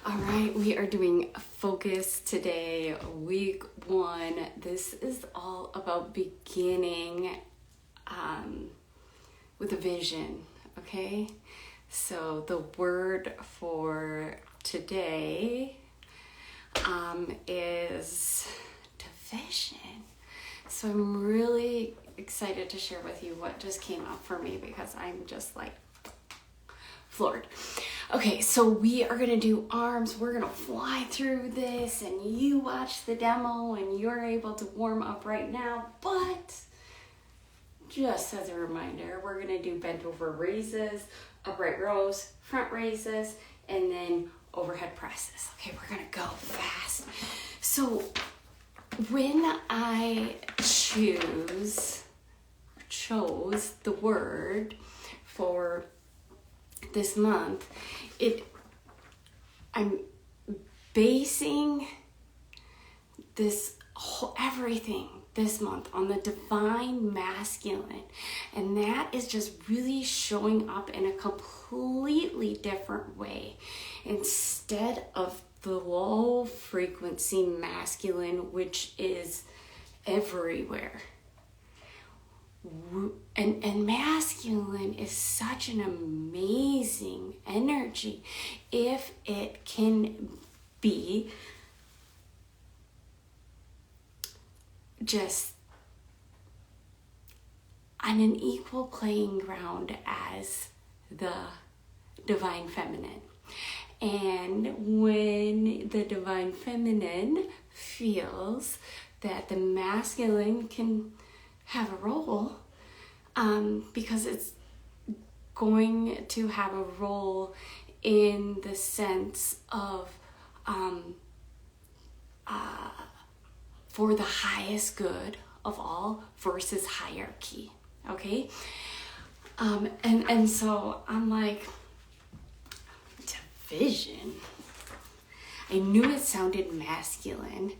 All right, we are doing focus today, week 1. This is all about beginning with a vision, okay? So the word for today is division. So I'm really excited to share with you what just came up for me because I'm just like floored. Okay, so we are gonna do arms. We're gonna fly through this and you watch the demo and you're able to warm up right now. But just as a reminder, we're gonna do bent over raises, upright rows, front raises, and then overhead presses. Okay, we're gonna go fast. So when I chose the word for this month, I'm basing this whole everything this month on the divine masculine, and that is just really showing up in a completely different way. Instead of the low frequency masculine, which is everywhere. And masculine is such an amazing energy if it can be just on an equal playing ground as the divine feminine. And when the divine feminine feels that the masculine can have a role, because it's going to have a role in the sense of for the highest good of all versus hierarchy. Okay, and so I'm like, division. I knew it sounded masculine,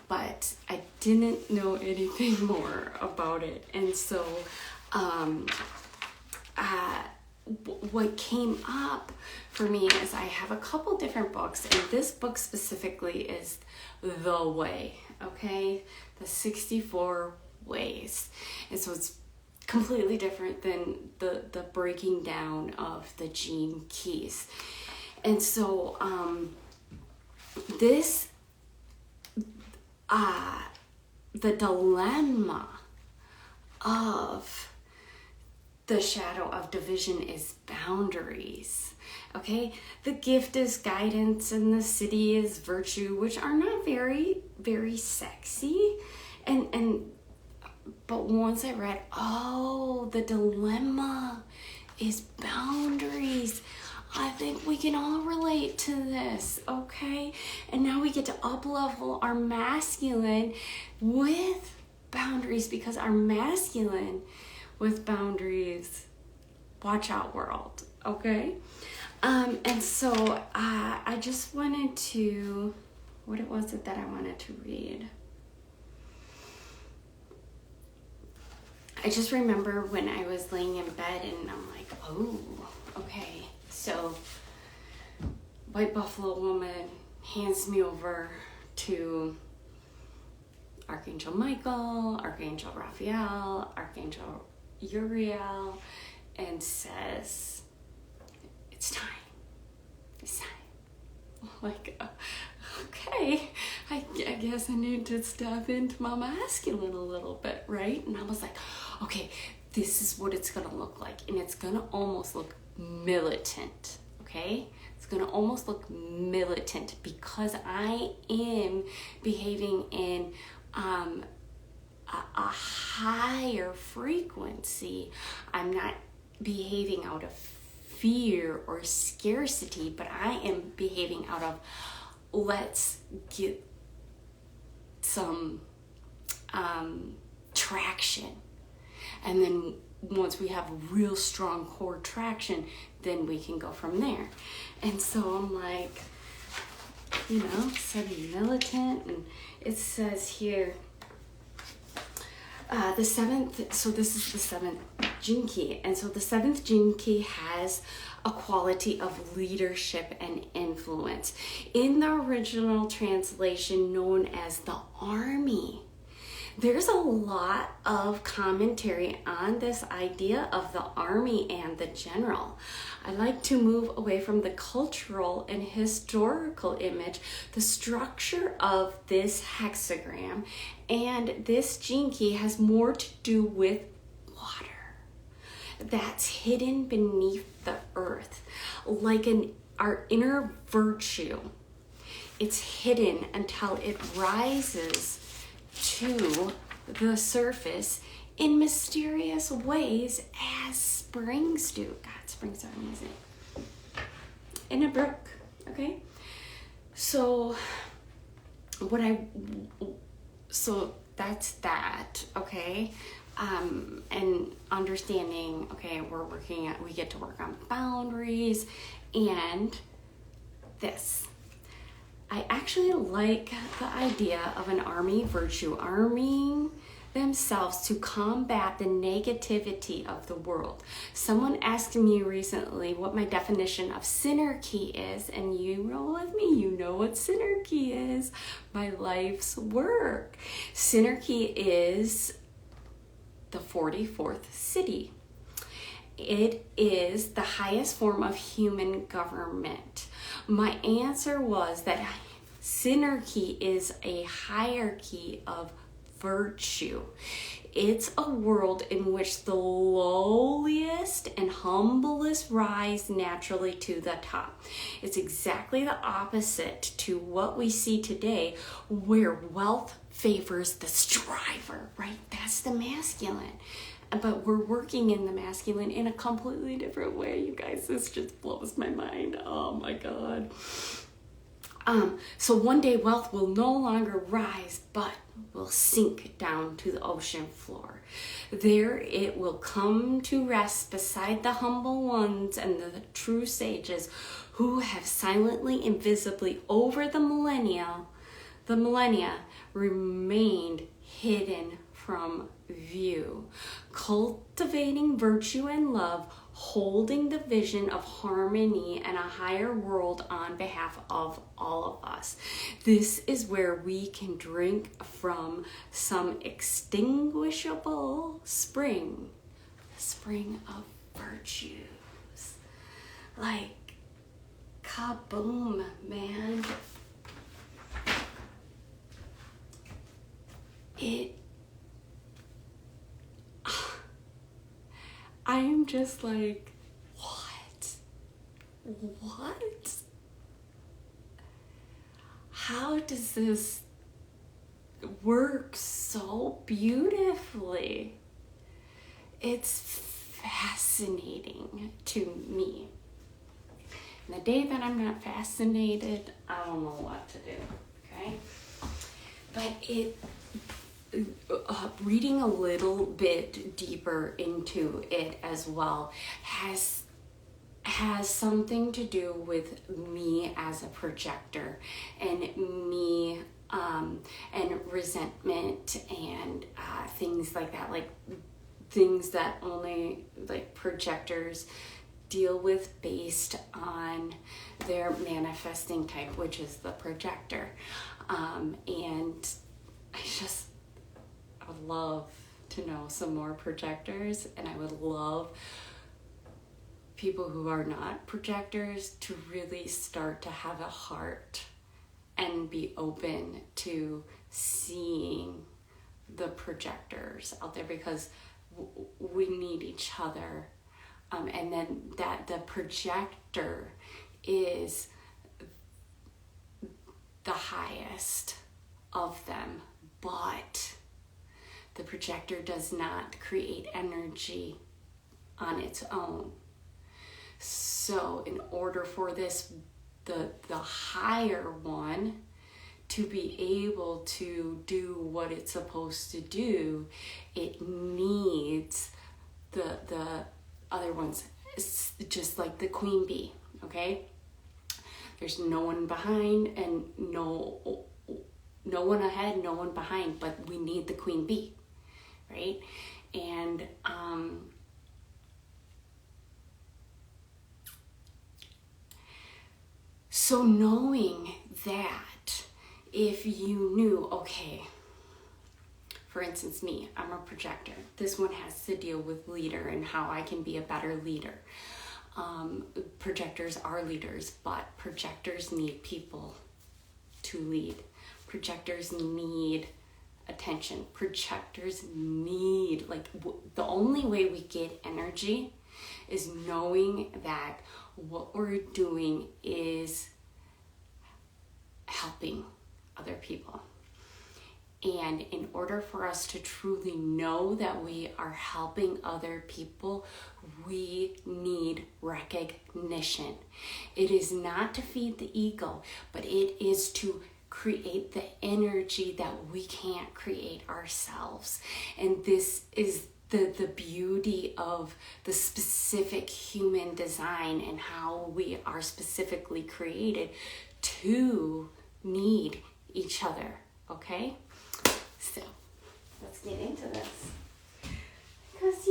but I didn't know anything more about it. And so what came up for me is I have a couple different books, and this book specifically is The Way, okay? The 64 Ways. And so it's completely different than the breaking down of the Gene Keys. And so the dilemma of the shadow of division is boundaries. Okay, the gift is guidance and the city is virtue, which are not very, very sexy. But once I read, the dilemma is boundaries. I think we can all relate to this, okay? And now we get to up-level our masculine with boundaries, because our masculine with boundaries, watch out world, okay? And so I just wanted to, what it was that I wanted to read? I just remember when I was laying in bed and I'm like, oh, okay. So, White Buffalo Woman hands me over to Archangel Michael, Archangel Raphael, Archangel Uriel, and says, it's time. It's time. I'm like, okay, I guess I need to step into my masculine a little bit, right? And I was like, okay, this is what it's going to look like. And it's going to almost look militant, okay? It's going to almost look militant because I am behaving in a higher frequency. I'm not behaving out of fear or scarcity, but I am behaving out of let's get some traction. And then once we have real strong core traction, then we can go from there. And so I'm like, said militant, and it says here, the seventh, so this is the seventh gene key. And so the seventh gene key has a quality of leadership and influence. In the original translation known as the army, there's a lot of commentary on this idea of the army and the general. I like to move away from the cultural and historical image, the structure of this hexagram, and this gene key has more to do with water that's hidden beneath the earth, like our inner virtue. It's hidden until it rises to the surface in mysterious ways as springs do. God, springs are amazing. In a brook, okay? So that's that, okay? And understanding, okay, we get to work on boundaries and this. I actually like the idea of an army virtue, arming themselves to combat the negativity of the world. Someone asked me recently what my definition of synarchy is, and you roll with me, you know what synarchy is, my life's work. Synarchy is the 44th city. It is the highest form of human government. My answer was that synarchy is a hierarchy of virtue. It's a world in which the lowliest and humblest rise naturally to the top. It's exactly the opposite to what we see today, where wealth favors the striver, right? That's the masculine. But we're working in the masculine in a completely different way, you guys. This just blows my mind. Oh my God. So one day wealth will no longer rise, but will sink down to the ocean floor. There it will come to rest beside the humble ones and the true sages who have silently, invisibly over the millennia remained hidden from view, cultivating virtue and love, holding the vision of harmony and a higher world on behalf of all of us. This is where we can drink from some extinguishable spring, the spring of virtues. Like, kaboom, man. I am just like, what? How does this work so beautifully? It's fascinating to me. And the day that I'm not fascinated, I don't know what to do, okay? But reading a little bit deeper into it as well has something to do with me as a projector and me and resentment and things like that, like things that only like projectors deal with based on their manifesting type, which is the projector. And I would love to know some more projectors, and I would love people who are not projectors to really start to have a heart and be open to seeing the projectors out there, because we need each other. And then that the projector is the highest of them, but the projector does not create energy on its own. So in order for this, the higher one to be able to do what it's supposed to do, it needs the other ones, just like the queen bee, okay? There's no one behind and no one ahead, no one behind, but we need the queen bee, right? And So knowing that, if you knew, okay, for instance, me, I'm a projector. This one has to deal with leader and how I can be a better leader. Projectors are leaders, but projectors need people to lead. Projectors need attention. Projectors need, the only way we get energy is knowing that what we're doing is helping other people. And in order for us to truly know that we are helping other people, we need recognition. It is not to feed the ego, but it is to create the energy that we can't create ourselves. And this is the beauty of the specific human design and how we are specifically created to need each other, okay? So, let's get into this. Because,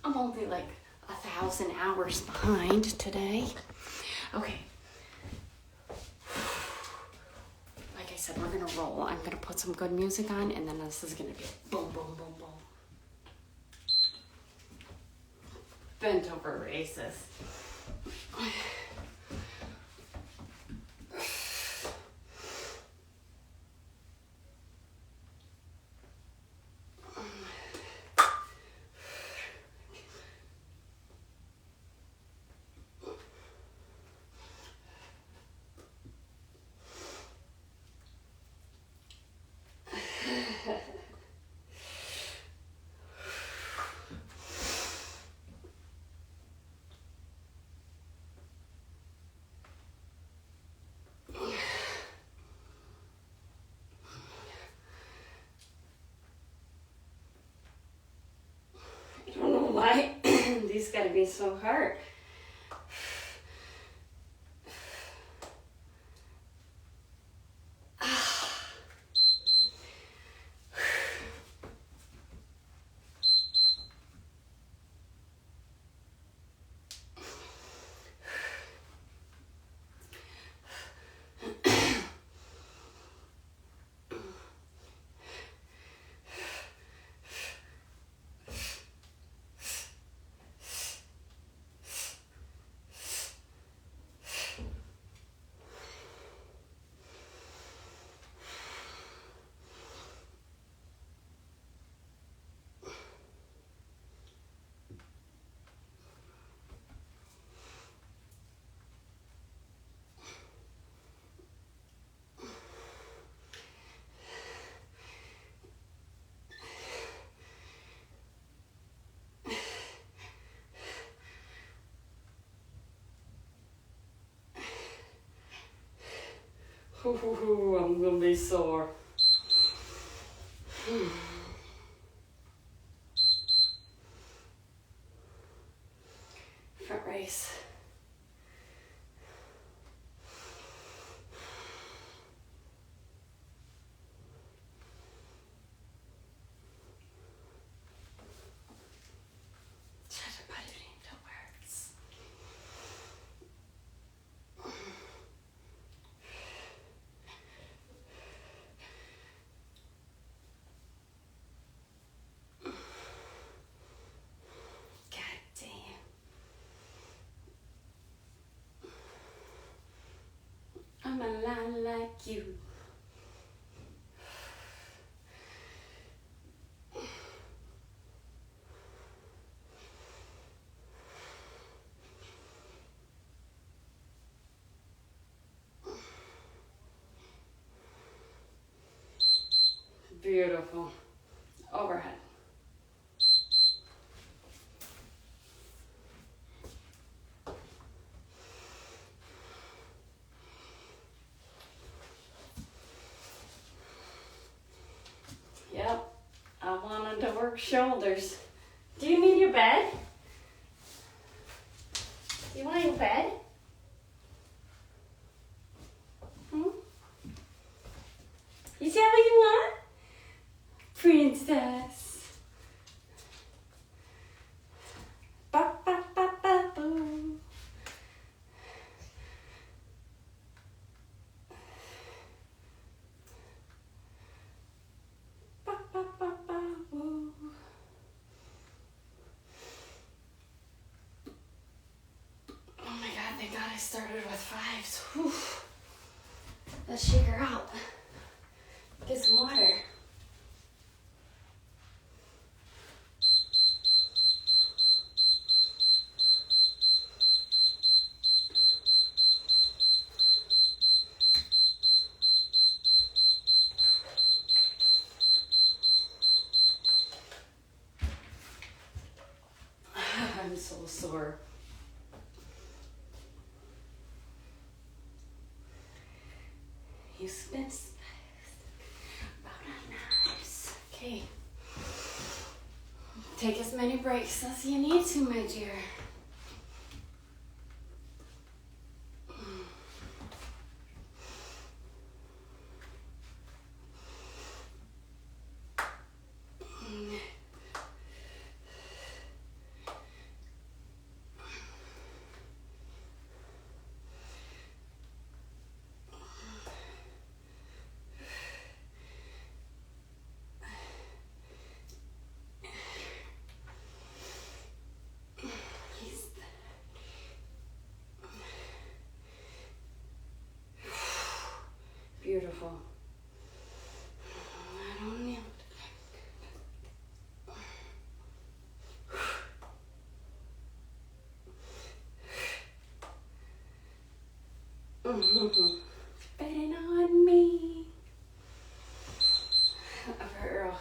I'm only 1,000 hours behind today. Okay. Like I said, we're going to roll. I'm going to put some good music on, and then this is going to be boom, boom, boom, boom. Bent over races. I don't know why these gotta be so hard. Ooh, I'm gonna be sore. Front race. Try to put it into words. I'm a lot like you. Beautiful. Overhead. Yep, I wanted to work shoulders. Do you need your bed? You want your bed? Is that what you want? Princess. Ba, ba, ba, ba, boo. started with 5s. Whew. Let's shake her out. Get some water. I'm so sore. You spent about nice. Okay. Take as many breaks as you need to, my dear. Beautiful. I don't need. Betting on me. Girl.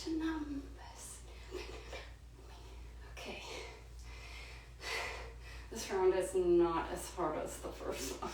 Numbers. Okay. This round is not as hard as the first one.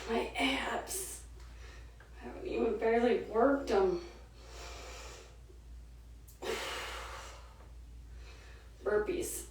My abs. I haven't even barely worked them. Burpees.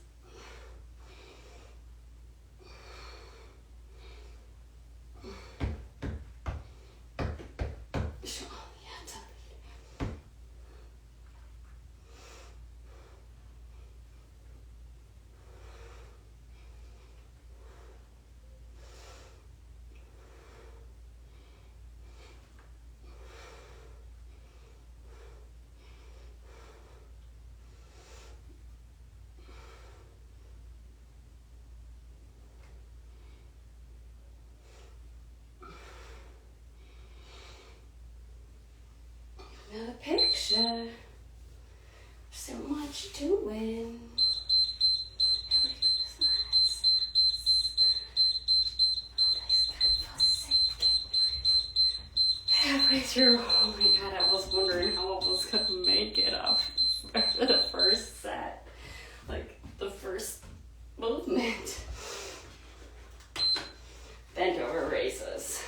Another picture. So much doing. Halfway through, oh my god, I was wondering how I was gonna make it up for the first set. Like, the first movement. Bent over raises.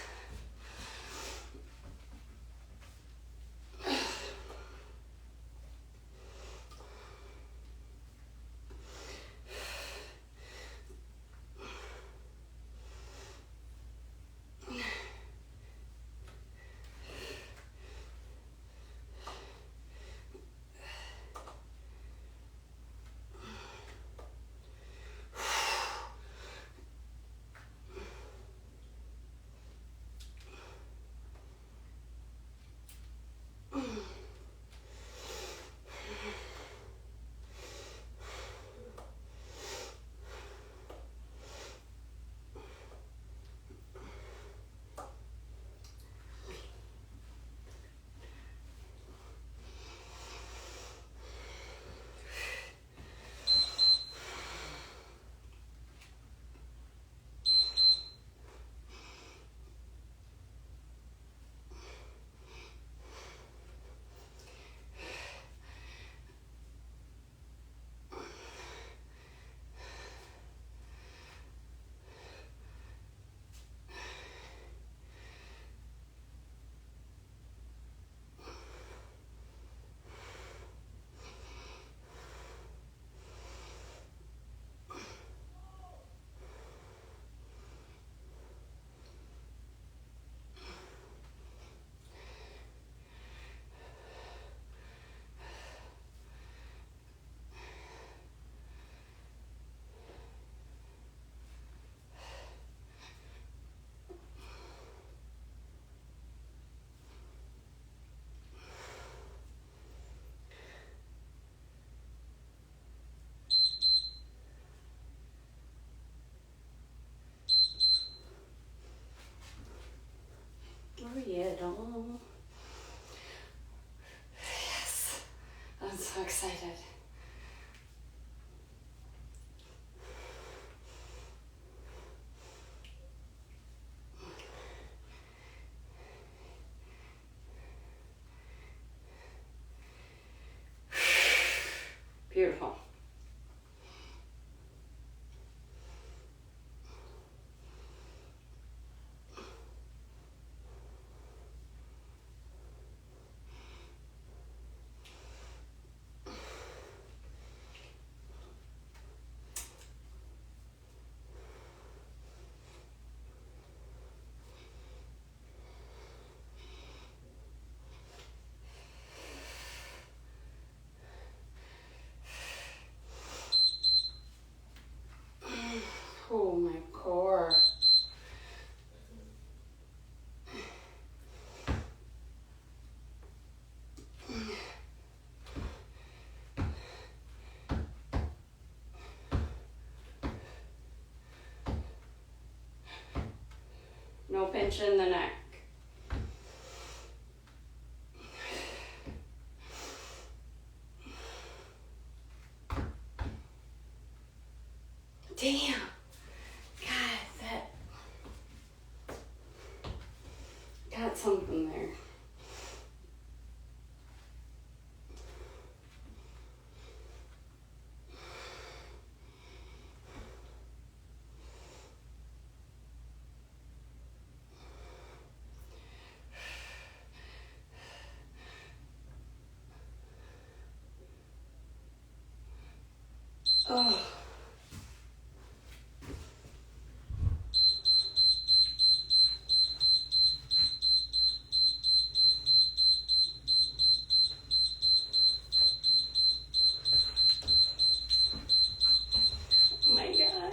so excited. Beautiful. Oh, my core. No pinch in the neck. Damn. God, that got something there. Oh. Oh my God.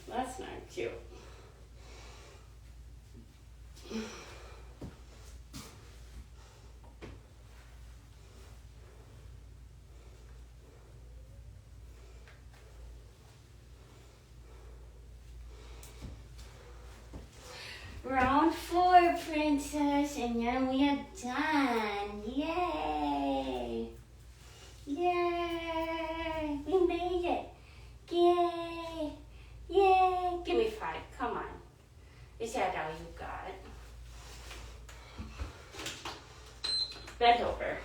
That's not cute. Round 4, princess, and then we are done. Yay! Yay! We made it. Yay! Yay! Give me 5. Come on. Is that all you got? Bend over.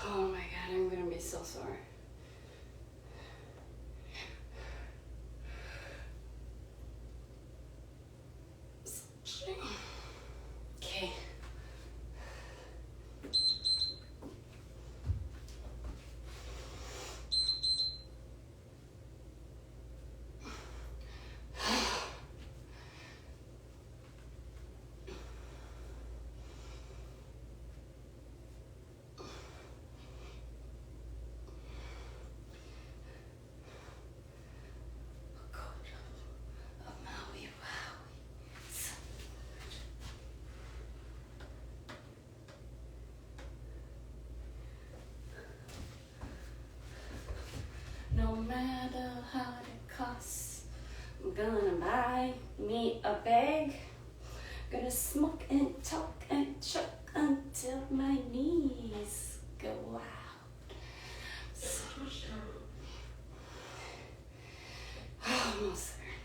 Oh my God, I'm gonna be so sore. Okay. No matter how it costs, I'm gonna buy me a bag. Gonna smoke and talk and chuck until my knees go out. Almost there.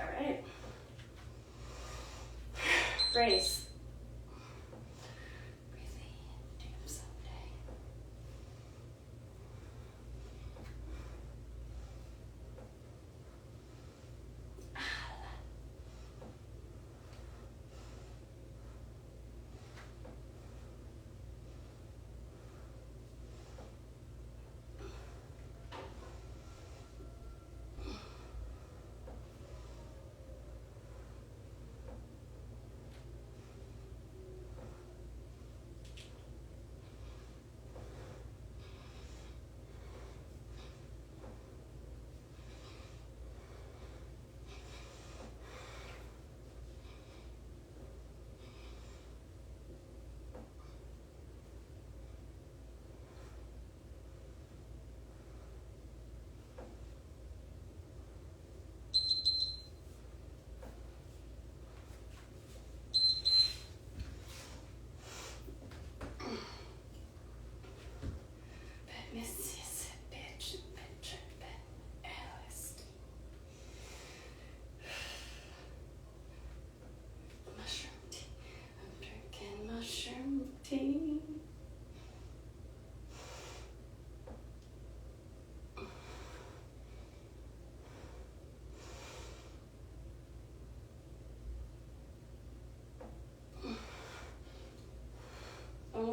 All right. Grace.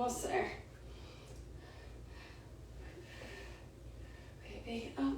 almost there. Okay, big up.